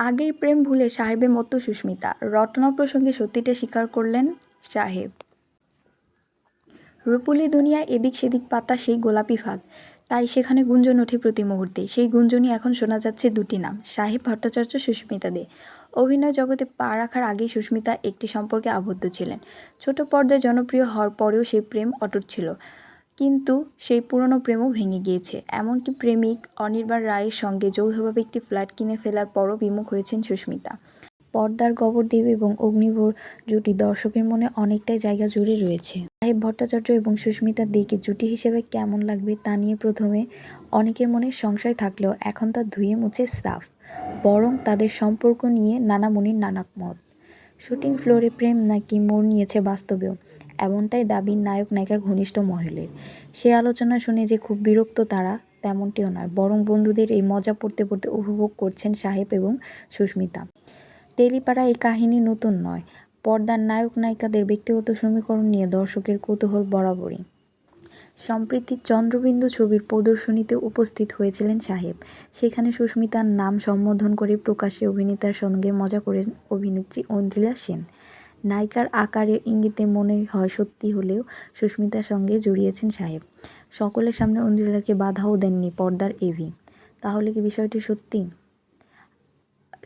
আগের প্রেম ভুলে সাহেবে মত্ত সুস্মিতা। রটনা প্রসঙ্গে সত্যিটা স্বীকার করলেন সাহেব। রূপলী দুনিয়ায় এদিক সেদিক পাতা সেই গোলাপি ফাঁদ, তাই সেখানে গুঞ্জন ওঠে প্রতি মুহূর্তে। সেই গুঞ্জনই এখন শোনা যাচ্ছে দুটি নাম, সাহেব ভট্টাচার্য, সুস্মিতা দে। অভিনয় জগতে পা রাখার আগেই সুস্মিতা একটি সম্পর্কে আবদ্ধ ছিলেন। ছোট পর্দায় জনপ্রিয় হওয়ার পরেও সেই প্রেম অটুট ছিল, কিন্তু সেই পুরনো প্রেমও ভেঙে গিয়েছে। এমনকি প্রেমিক অনির্বাণ রায়ের সঙ্গে যৌথভাবে একটি ফ্ল্যাট কিনে ফেলার পরও বিমুখ হয়েছেন সুস্মিতা। পর্দার গবরদেব এবং অগ্নিভোর জুটি দর্শকের মনে অনেকটাই জায়গা জুড়ে রয়েছে। সাহেব ভট্টাচার্য এবং সুস্মিতা দেকে জুটি হিসেবে কেমন লাগবে তা নিয়ে প্রথমে অনেকের মনে সংশয় থাকলেও এখন তা ধুয়ে মুছে সাফ। বরং তাদের সম্পর্ক নিয়ে নানা মুনির নানা মত। শুটিং ফ্লোরে প্রেম নাকি মোড় নিয়েছে বাস্তবেও, এমনটাই দাবি নায়ক নায়িকার ঘনিষ্ঠ মহলের। সে আলোচনা শুনে যে খুব বিরক্ত তারা, তেমনটিও নয়, বরং বন্ধুদের এই মজা পড়তে পড়তে উপভোগ করছেন সাহেব এবং সুস্মিতা। টেলিপাড়া এই কাহিনী নতুন নয়। পর্দার নায়ক নায়িকাদের ব্যক্তিগত সমীকরণ নিয়ে দর্শকের কৌতূহল বরাবরই। সম্প্রতি চন্দ্রবিন্দু ছবির প্রদর্শনীতে উপস্থিত হয়েছিলেন সাহেব। সেখানে সুস্মিতার নাম সম্বোধন করে প্রকাশ্যে অভিনেতার সঙ্গে মজা করেন অভিনেত্রী ঐন্দ্রিলা সেন। নায়িকার আকারে ইঙ্গিতে মনে হয় সত্যি হলেও সুস্মিতার সঙ্গে জড়িয়েছেন সাহেব। সকলের সামনে ঐন্দ্রিলাকে বাধাও দেননি পর্দার এভি। তাহলে কি বিষয়টি সত্যি?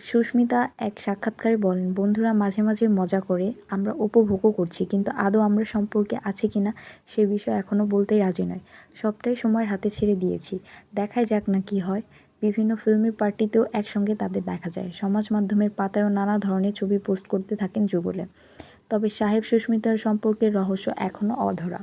সুস্মিতা এক সাক্ষাৎকারে বলেন, বন্ধুরা মাঝে মাঝে মজা করে, আমরা উপভোগও করছি, কিন্তু আদৌ আমরা সম্পর্কে আছি কিনা সে বিষয়ে এখনও বলতেই রাজি নয়। সবটাই সময়ের হাতে ছেড়ে দিয়েছি, দেখাই যাক না কি হয়। বিভিন্ন ফিল্মি পার্টিতেও একসঙ্গে তাদের দেখা যায়। সমাজ মাধ্যমের পাতায়ও নানা ধরনের ছবি পোস্ট করতে থাকেন যুগলে। তবে সাহেব সুস্মিতার সম্পর্কের রহস্য এখনও অধরা।